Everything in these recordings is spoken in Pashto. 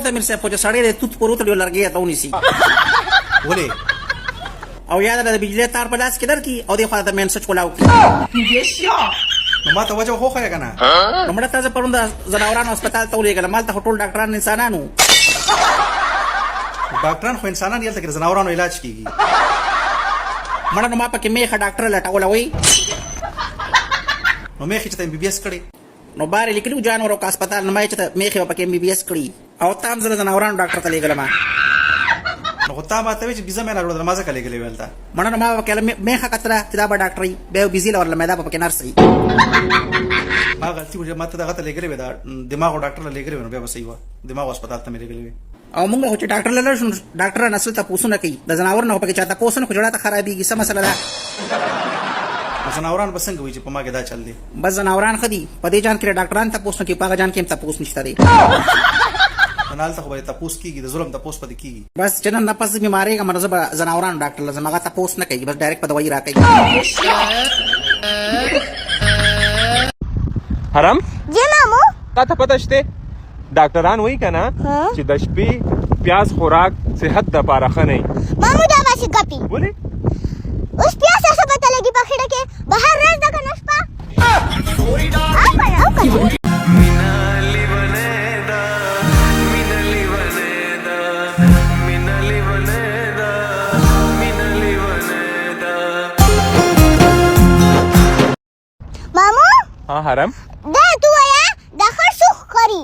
ته مې صاحب خو چې سړی دی توت پر وتړي لرګي ته ونیسي ولې او یا د بجلی تار په لاس کې درکړي او دې خوا ته مین سوچ کولاو نو ما ته وجه خو خو کنه نو مړه تاسو پرون د زناورانو هسپتال ته ولېږلم هلته خو ټول ډاکټران انسانانو ډاکټران خو انسانان یلته کې زناورانو علاج کیږي مړه نو ما پکې میخه ډاکټر لټوله وی نو مې چې ته ام بي بي اس کړی نو بارې لیکلي جانورو که هسپتال نه ما چې ته میخې به پکې ام بي بي اس کړي او تا هم زه د زناورانو ډاکټر ته لېږلم نو خو تا ماته وایي چې بيزه مې نه راوړله ما ځکه لېږلې ویل تا مړه نو ما به پکې میخه کتله چې دا به ډاکټر وي بیا یو بيزي له ورله دا به پکې نرس وي ما غلطي وکړه ما ته دغه ته لېږلې وې دا دماغو ډاکټر له لېږلې وې نو بیا به صحیح وه دماغو هسپتال ته مې لېږلې وې او موږ خو چې ډاکټر له شو ډاکټر نسل ته پوښتنه کوي د زناور نه پکې چاته پوښتنه خو جوړه ته خرابېږي څه مسله ده زناوران به څنګه وایي چې په ما کې دا چل دی بس زناوران ښه دي په دې جان کې ډاکټران ته پوښتنه کوي په هغه جان کې هم تپوس نشته دی نو هلته خو به تپوس کېږي د ظلم تپوس پدې کېږي بس چې نن نفس بیمارېږم نو زه به زناورانو ډاکټر له ځم هغه تپوس نه کوي بس ډایرکټ په دوایي راکوي حرم جی مامو تا ته پته شته ډاکټران وایي که نه چې د شپې پیاز خوراک صحت دپاره ښه نه مامو دا باسي ګپي ولې اوس پیاز څه پته لګي په خېټه کې بهر راز ده که نه شپه او کنه مامو ها حرم دا تو وایا دا خر سوخ کری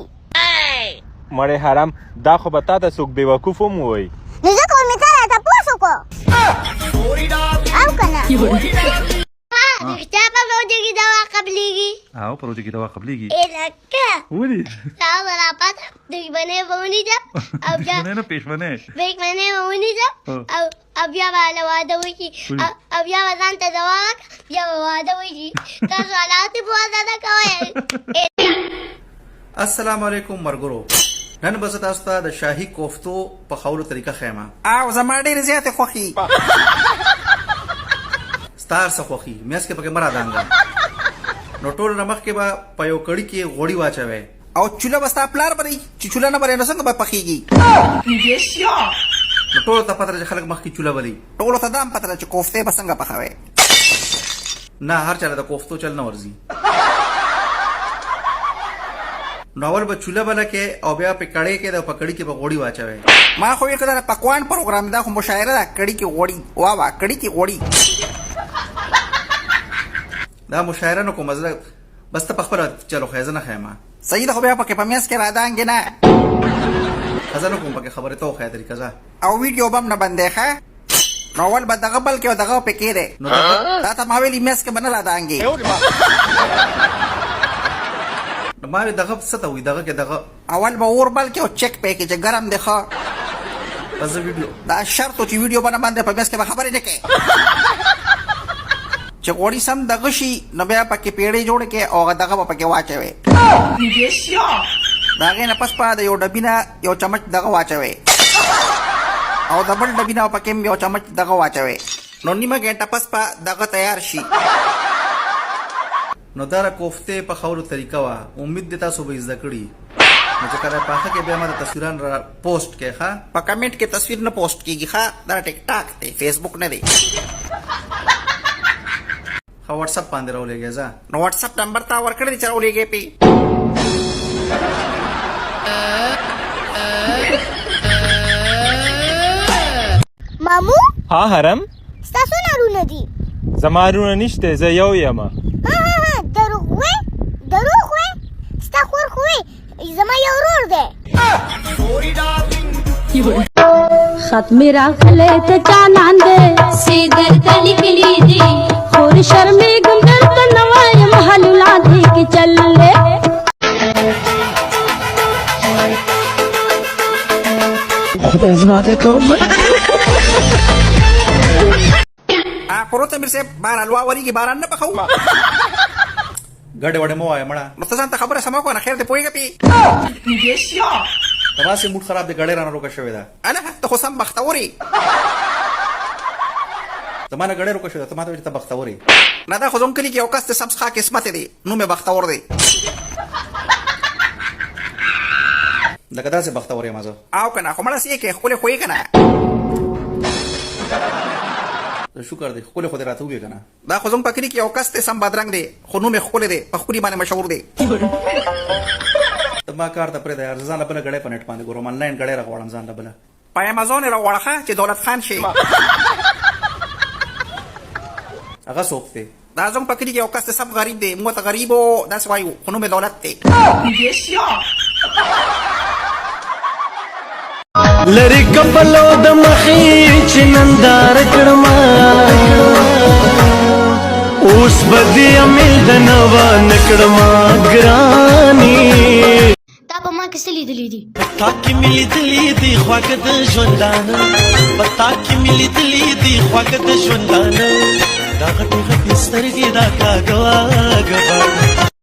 مړې حرم دا خو به تا ته څوک بېوقوف هم ووایي نو ځکه مې تا راته پوس وکړو او کنه رښتیا په روژه کې دوا قبلېږي او په روژه کې دوا قبلېږي لکه ولې تا به راپاته دښمنۍ به ونیسم او بیا نه پېشمنۍ پېشمنۍ به ونیسم او بیا به هله واده وشي او بیا به ځان ته دوا وکړه بیا به واده وشي تاسو حالاتې په واده نه کوئ السلام علیکم مرګرو نن به زه تاسو ته د شاهي کوفتو پخولو طریقه ښیم او زما ډېرې زیاتې خوښي ستا هر څه خوښي میاشت کې پکې مه رادانګه نو ټول نه مخکې به په یو کړي کې غوړي واچوئ او چوله به ستا پلار به دی چې چوله نه به نو څنګه به پخېږي نو ټولو ته پته ده چې خلک مخکې چوله بلي ټولو ته دا هم پته ده چې کوفتې به څنګه پخوې نه هر چاله د کوفتو چل نه ورځي نو اول به چوله بله کې او بیا په کړۍ کې د په کړي کې به غوړي واچوئ ما خو ویل که دا پکوان پروګرام دا خو مشاعره ده کړي کې غوړي وا کړي کې غوړي دا مشاعره نه کومه زه بس ته په خپله چلو ښه زه نه ښیم صحیح ده خو بیا پکې په میاشت کې رادانګې نه ښه زه نه کوم پکې خبرې ته وښیه طریقه ځه او ویډیو به هم نه بندې ښه نو اول به دغه بل کې او دغه پکې دی نو دغه دا ته ما ویلي میاشت کې به نه رادانګې نو ما وی دغه څه ته وایي دغه کې دغه اول به اور بل کې او چک پې کې چې ګرم دی ښه بس زه ویډیو دا شرط و چې ویډیو به نه بندې په میاشت کې به خبرې نه کوې چې غوړي سم دغه شي نو بیا پکې پیړې جوړې کې او دغه به پکې واچوې د هغې نه پس په د یو ډبي نه یو چمچ دغه واچوې او د بل ډبي نه پکې هم یو چمچ دغه واچوې نو نیمه ګنټه پس په دغه تیار شي نو دا کوفتې پخولو طریقه وه امید دی تاسو به یې زده کړي نو چې کله پاخه کې بیا ما د تصویران را پوسټ کې ښه په کمنټ کې تصویر نه پوسټ کېږي ښه دا ټیک ټاک دی فیسبوک نه دی ښه وټسپ باندې راولېږئ ځه نو وټسپ نمبر تا ورکړی دی چې راولېږې پې مامو ها حرم ستاسو نارونه دي زما رونه نشته زه یو یمه دروغ وې دروغ وې ستا خور خو وې زما یو ورور دی خط میرا غلے ته جانان دے سیدر تلی کلی دی خور شرمې ګمدر ته نوای محل لاندې کې چل لے خدای زما دې کوم پروت امیر صاحب بار الوا وریږي باران نه پخو ګډې وډې مه وایه مړه نو ته ځان ته خبره سمه کړه خیر دې پوهېږه پې دماسې موډ خراب دی ګړۍ رانه روکه شوې ده اله ته خو سم بختور یې زما نه ګړۍ روکه شوې ده ته ما ته وایې چې ته بختور یې نه دا خو زموږ کلي کې یو کس دی سم څښا قسمت دی نوم یې بختور دی لکه داسې بختور یم زه او کنه خو مړه سې کې خپل خوې کنه شکر دی خپل خو دې راته وې کنه دا خو زموږ په کلي کې یو کس دی سم بدرنګ دی خو نوم یې ښکلی دی په ښکلي باندې مشهور دی ته ما کار ته پرېږده یار زه ځان له بله ګړی په نیټ باندې ګورم آنلاین ګړی راغواړم ځان له بله په امازون یې راغواړه چې دولت خان شي هغه څوک دی دا زموږ په کلي کې یو کس دی سم غریب دی موږ ته غریب و داسې وایو خو نوم یې دولت دی لری کپلو د مخې چې نندار کړما اوس بدی امیل د نوا نکړما ګرانی تا په ما کې څه لیدلي دي پتا کې ملي دلی دی خواږه د ژوندانه پتا کې ملي دلی دی خواږه د ژوندانه دا غټي غټي سترګې دا کاګوا